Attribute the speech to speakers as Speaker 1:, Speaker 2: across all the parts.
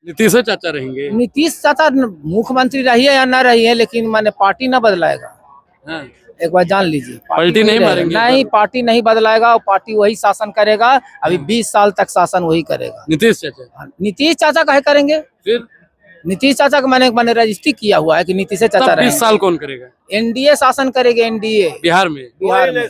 Speaker 1: नीतीश चाचा रहेंगे।
Speaker 2: नीतीश चाचा मुख्यमंत्री रही है या ना रही है, लेकिन मैंने पार्टी ना बदलाएगा।
Speaker 1: हाँ।
Speaker 2: एक बार जान लीजिए,
Speaker 1: पलटी नहीं मारेंगे?
Speaker 2: नहीं, पार्टी नहीं बदलाएगा और पार्टी वही शासन करेगा। अभी 20 साल तक शासन वही करेगा।
Speaker 1: नीतीश चाचा
Speaker 2: नीतीश चाचा काहे करेंगे?
Speaker 1: फिर
Speaker 2: नीतीश चाचा का मैंने रजिस्ट्री किया हुआ है कि नीतीश चाचा
Speaker 1: तब 20
Speaker 2: रहेंगे।
Speaker 1: साल कौन करेगा
Speaker 2: एनडीए शासन करेगा, एनडीए
Speaker 1: बिहार में?
Speaker 2: बिहार में।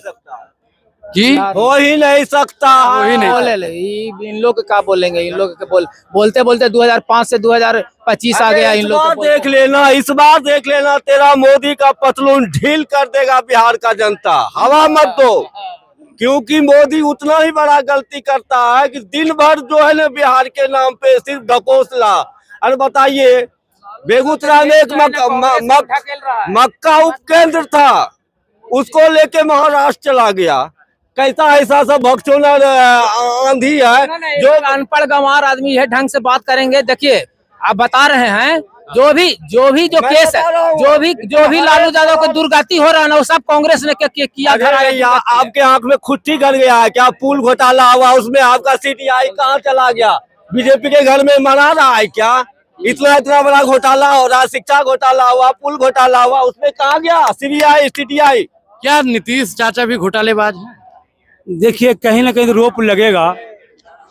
Speaker 1: कि
Speaker 3: हो ही नहीं सकता।
Speaker 1: हो ही नहीं।
Speaker 2: बोले इन लोग क्या बोलेंगे? इन लोग के बोलते बोलते 2005 से 2025 आ गया। इन लोग
Speaker 3: देख लेना, इस बार देख लेना, तेरा मोदी का पतलून ढील कर देगा बिहार का जनता। हवा मत दो, क्योंकि मोदी उतना ही बड़ा गलती करता है कि दिन भर जो है ना बिहार के नाम पे सिर्फ ढकोसला। अरे बताइए, बेगूसराय में एक मक्का उपकेंद्र था, उसको लेके महाराष्ट्र चला गया। कैसा ऐसा सब भक्चोना आंधी है
Speaker 2: जो अनपढ़ गंवार आदमी है, ढंग से बात करेंगे। देखिए, आप बता रहे हैं जो केस है, जो भी लालू यादव को दुर्गति हो रहा है ना, वो सब कांग्रेस ने किया।
Speaker 3: आपके आंख में खुट्टी गड़ गया है क्या? पुल घोटाला हुआ, उसमें आपका सीटीआई कहाँ चला गया? बीजेपी के घर में मना रहा है क्या? इतना बड़ा घोटाला हो रहा, शिक्षा घोटाला हुआ, पुल घोटाला हुआ, उसमें कहाँ गया सीबीआई सीटीआई?
Speaker 1: क्या नीतीश चाचा भी घोटालेबाज है?
Speaker 4: देखिए, कहीं ना कहीं रोप लगेगा,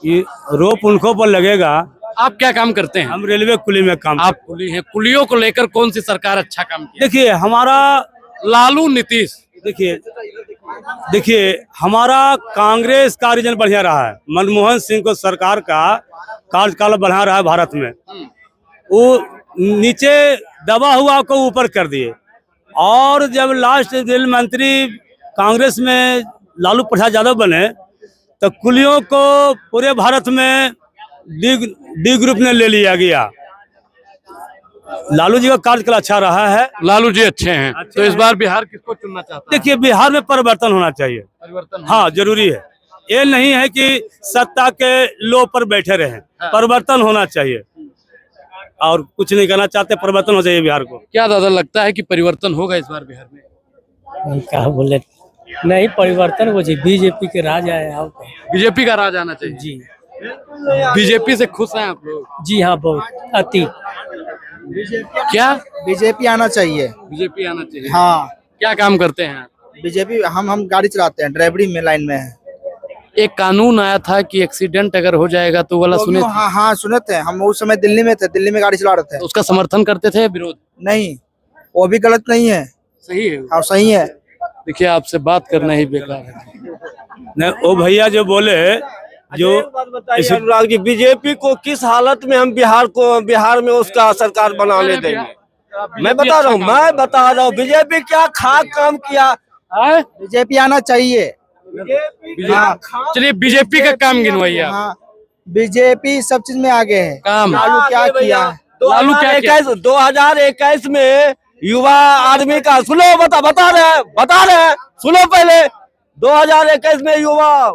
Speaker 4: ये रोप उनको पर लगेगा।
Speaker 1: आप क्या काम करते हैं?
Speaker 4: हम रेलवे कुली में काम।
Speaker 1: आप कुली हैं, कुलियों को लेकर कौन सी सरकार अच्छा काम किया?
Speaker 4: देखिए हमारा
Speaker 1: लालू नीतीश,
Speaker 4: देखिए हमारा कांग्रेस का रिजल्ट बढ़िया रहा है। मनमोहन सिंह को सरकार का कार्यकाल बढ़ा रहा है भारत में। वो नीचे दबा हुआ को ऊपर कर दिए, और जब लास्ट रेल मंत्री कांग्रेस में लालू प्रसाद यादव बने तो कुलियों को पूरे भारत में डी ग्रुप ने ले लिया गया। लालू जी का कार्यकाल अच्छा रहा है।
Speaker 1: लालू जी अच्छे हैं। तो इस बार बिहार किसको चुनना चाहते हैं?
Speaker 4: देखिए, बिहार में परिवर्तन होना चाहिए।
Speaker 1: परिवर्तन
Speaker 4: हाँ, जरूरी है। ये नहीं है कि सत्ता के लो पर बैठे रहे। परिवर्तन होना चाहिए, और कुछ नहीं करना चाहते, परिवर्तन हो चाहिए बिहार को।
Speaker 1: क्या दादा लगता है कि परिवर्तन होगा इस बार बिहार में?
Speaker 5: क्या बोले, नहीं परिवर्तन हो जी, बीजेपी के राज आए।
Speaker 1: बीजेपी का राज आना चाहिए
Speaker 5: जी।
Speaker 1: बीजेपी से खुश हैं आप लोग?
Speaker 5: जी हाँ, बहुत अति।
Speaker 1: क्या
Speaker 6: बीजेपी आना चाहिए?
Speaker 1: बीजेपी आना चाहिए।
Speaker 6: हाँ।
Speaker 1: क्या काम करते हैं
Speaker 6: बीजेपी? हम गाड़ी चलाते हैं, ड्राइवरी में लाइन में है।
Speaker 1: एक कानून आया था कि एक्सीडेंट अगर हो जाएगा तो वाला सुने थे?
Speaker 6: हाँ सुने थे। हम उस समय दिल्ली में थे, दिल्ली में गाड़ी चला रहे थे।
Speaker 1: तो उसका समर्थन करते थे, विरोध?
Speaker 6: नहीं, वो भी गलत नहीं है।
Speaker 1: सही है।
Speaker 6: हाँ सही है।
Speaker 1: देखिए, आपसे बात करना ही बेकार है।
Speaker 4: नहीं, वो भैया जो बोले, जो
Speaker 3: अनुराग जी, बीजेपी को किस हालत में हम बिहार में उसका सरकार बनाने देंगे? मैं बता रहा हूँ बीजेपी क्या खाक काम किया।
Speaker 6: बीजेपी आना चाहिए।
Speaker 1: चलिए, बीजेपी का काम गिनवाइए आप।
Speaker 6: हाँ, बीजेपी सब चीज में आगे है।
Speaker 1: काम
Speaker 6: लालू क्या किया?
Speaker 1: लालू क्या किया?
Speaker 3: 2021 में युवा आर्मी का सुनो, बता रहे हैं, सुनो पहले। 2021 में युवा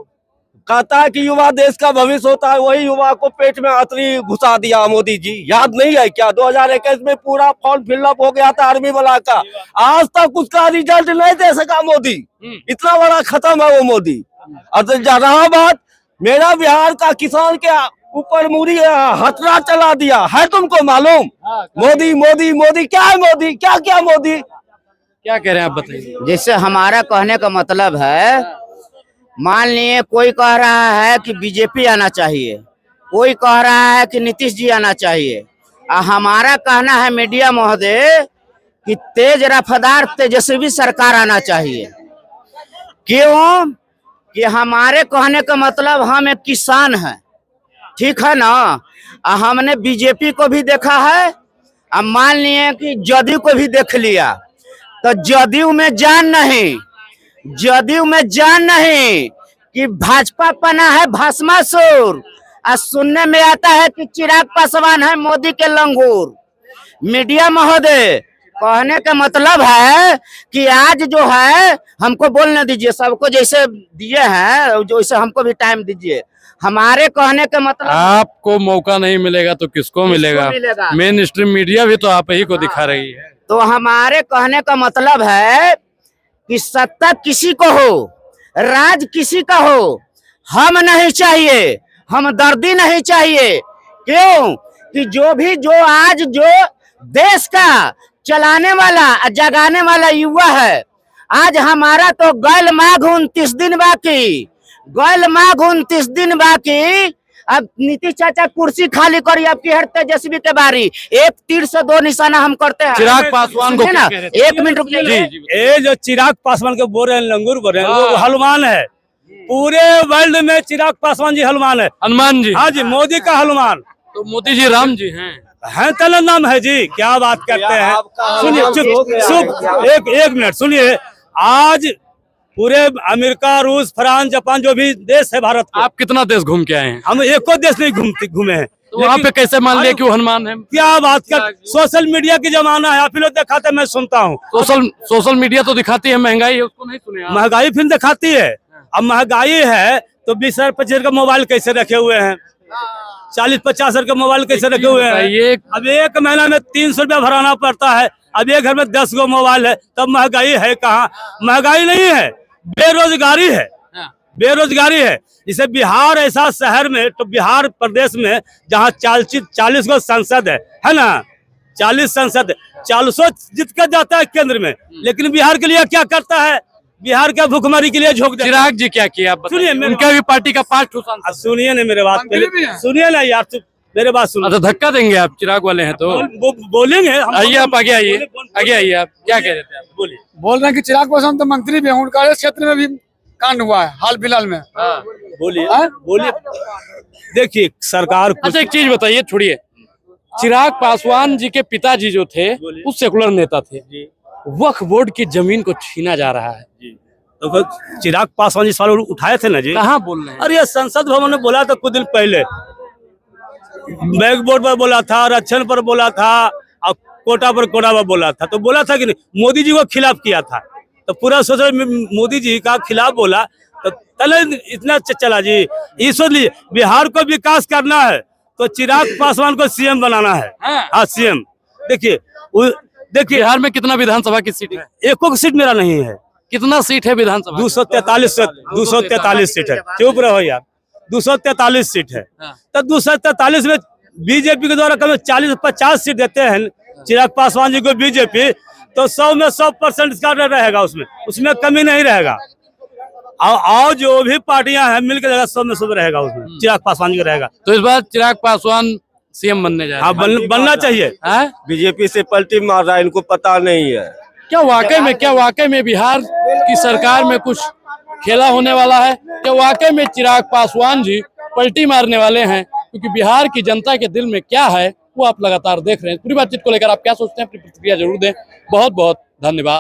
Speaker 3: कहता है कि युवा देश का भविष्य होता है, वही युवा को पेट में अतरी घुसा दिया मोदी जी। याद नहीं है क्या? 2021 में पूरा फॉर्म फिलअप हो गया था आर्मी वाला का। आज तक उसका रिजल्ट नहीं दे सका मोदी। इतना बड़ा खत्म है वो मोदी। और रहा बात, मेरा बिहार का किसान के ऊपर मुड़ी हथरा चला दिया है, तुमको मालूम? मोदी मोदी मोदी क्या है? मोदी क्या मोदी
Speaker 1: क्या कह रहे हैं आप, बताइए।
Speaker 7: जैसे हमारा कहने का मतलब है, मान लिए कोई कह रहा है कि बीजेपी आना चाहिए, कोई कह रहा है कि नीतीश जी आना चाहिए। हमारा कहना है मीडिया महोदय कि तेज रफ्तार तेजस्वी सरकार आना चाहिए। क्यों? कि हमारे कहने का मतलब हम एक किसान हैं, ठीक है ना? हमने बीजेपी को भी देखा है, अब मान लिए कि जदयू को भी देख लिया, तो जदयू में जान नहीं कि भाजपा पना है भस्मासुर, और सुनने में आता है कि चिराग पासवान है मोदी के लंगूर। मीडिया महोदय, कहने का मतलब है कि आज जो है हमको बोलने दीजिए, सबको जैसे दिए हैं जैसे हमको भी टाइम दीजिए। हमारे कहने का मतलब,
Speaker 1: आपको मौका नहीं मिलेगा तो किसको मिलेगा? मेन स्ट्रीम मीडिया भी तो आप ही को दिखा रही है।
Speaker 7: तो हमारे कहने का मतलब है कि सत्ता किसी को हो, राज किसी का हो, हम नहीं चाहिए, हमदर्दी नहीं चाहिए। क्यों? कि जो आज जो देश का चलाने वाला जगाने वाला युवा है, आज हमारा तो गैल माघ 29 दिन बाकी, गैल माघ 29 दिन बाकी। अब नीतीश चाचा कुर्सी खाली करी, अब की हर तेजस्वी के बारी, एक तीर से दो निशाना हम करते हैं।
Speaker 1: चिराग पासवान को
Speaker 7: ना,
Speaker 1: क्या कह रहे थे?
Speaker 7: 1 मिनट रुक जाइए।
Speaker 4: ये जो चिराग पासवान के बोल रहे हैं लंगूर बोल रहे हैं, वो हनुमान है। पूरे वर्ल्ड में चिराग पासवान जी हनुमान है।
Speaker 1: हनुमान जी,
Speaker 4: हाँ जी, मोदी का हनुमान
Speaker 1: तो मोदी जी राम जी हैं।
Speaker 4: तलन नाम है जी, क्या बात करते हैं। सुनिए, चुप एक मिनट सुनिए। आज पूरे अमेरिका, रूस, फ्रांस, जापान जो भी देश है भारत का,
Speaker 1: आप कितना देश घूम के आए हैं?
Speaker 4: हम एको देश नहीं घूमे हैं।
Speaker 1: तो वहाँ पे कैसे मान लिया कि वो हनुमान है?
Speaker 4: क्या बात कर, सोशल मीडिया की जमाना है, आप लोग दिखाते मैं सुनता हूँ।
Speaker 1: सोशल मीडिया तो दिखाती है महंगाई है, उसको नहीं सुने आप?
Speaker 4: महंगाई फिल्म दिखाती है। अब महंगाई है तो 20-25 का मोबाइल कैसे रखे हुए हैं, 40-50 का मोबाइल कैसे रखे हुए हैं। अब एक महीना में 300 रुपया भराना पड़ता है। अब एक घर में 10 गो मोबाइल है, तब महंगाई है कहाँ? महंगाई नहीं है, बेरोजगारी है, बेरोजगारी है। जैसे बिहार ऐसा शहर में, तो बिहार प्रदेश में जहाँ 40 गो संसद है ना, 40 संसद, 400 जीत कर जाता है केंद्र में, लेकिन बिहार के लिए क्या करता है? बिहार का भूखमरी के लिए झोंक देता है।
Speaker 1: चिराग जी क्या किया आप
Speaker 4: सुनिए,
Speaker 1: उनका भी पार्टी का 5
Speaker 4: सुनिए ना मेरे बात, सुनिए ना यार, मेरे बात सुनो।
Speaker 1: अच्छा, धक्का देंगे आप? चिराग वाले हैं तो
Speaker 4: बोलेंगे।
Speaker 1: आइए आप आगे आइए, आगे आइए। आप क्या कह रहे थे? आप बोलिए।
Speaker 8: बोल रहे हैं कि चिराग पासवान तो मंत्री भी हैं, उनका इस क्षेत्र में भी कांड हुआ है हाल फिलहाल में।
Speaker 4: बोलिए बोलिए। देखिए सरकार
Speaker 1: अच्छा, एक चीज बताइए, छोड़िए। चिराग पासवान जी के पिताजी जो थे वो सेकुलर नेता थे, वक्फ बोर्ड की जमीन को छीना जा रहा है।
Speaker 4: तो फिर चिराग पासवान जी सवाल उठाए थे ना जी।
Speaker 1: कहाँ बोल रहे हैं?
Speaker 4: अरे संसद भवन में बोला था कुछ दिन पहले, बैक बोर्ड पर बोला था, आरक्षण पर बोला था, और कोटा पर बोला था। तो बोला था कि नहीं, मोदी जी को खिलाफ किया था, तो पूरा सोचा मोदी जी का खिलाफ बोला, तो तले इतना चला जी। ये सोच लीजिए, बिहार को विकास करना है तो चिराग पासवान को सीएम बनाना है। हाँ सीएम। देखिए
Speaker 1: बिहार में कितना विधानसभा की सीट है?
Speaker 4: एको सीट मेरा नहीं है।
Speaker 1: कितना सीट है विधानसभा?
Speaker 4: 243 सीट है। चुप रहो यार, 243 सीट है। तो 243 में बीजेपी के द्वारा कभी 40-50 सीट देते हैं चिराग पासवान जी को बीजेपी, तो 100 में 100% इसका रहेगा, उसमें कमी नहीं रहेगा। और जो भी पार्टियां हैं मिलकर 100 में 100 रहेगा, उसमें चिराग पासवान जी का रहेगा।
Speaker 1: तो इस बार चिराग पासवान सीएम बनने जा रहे हैं?
Speaker 4: हाँ, बनना चाहिए।
Speaker 3: बीजेपी से पलटी मार रहा है, इनको पता नहीं है।
Speaker 1: क्या वाकई में बिहार की सरकार में कुछ खेला होने वाला है? क्या वाकई में चिराग पासवान जी पलटी मारने वाले हैं? क्योंकि बिहार की जनता के दिल में क्या है वो आप लगातार देख रहे हैं। पूरी बातचीत को लेकर आप क्या सोचते हैं, अपनी प्रतिक्रिया जरूर दें। बहुत बहुत धन्यवाद।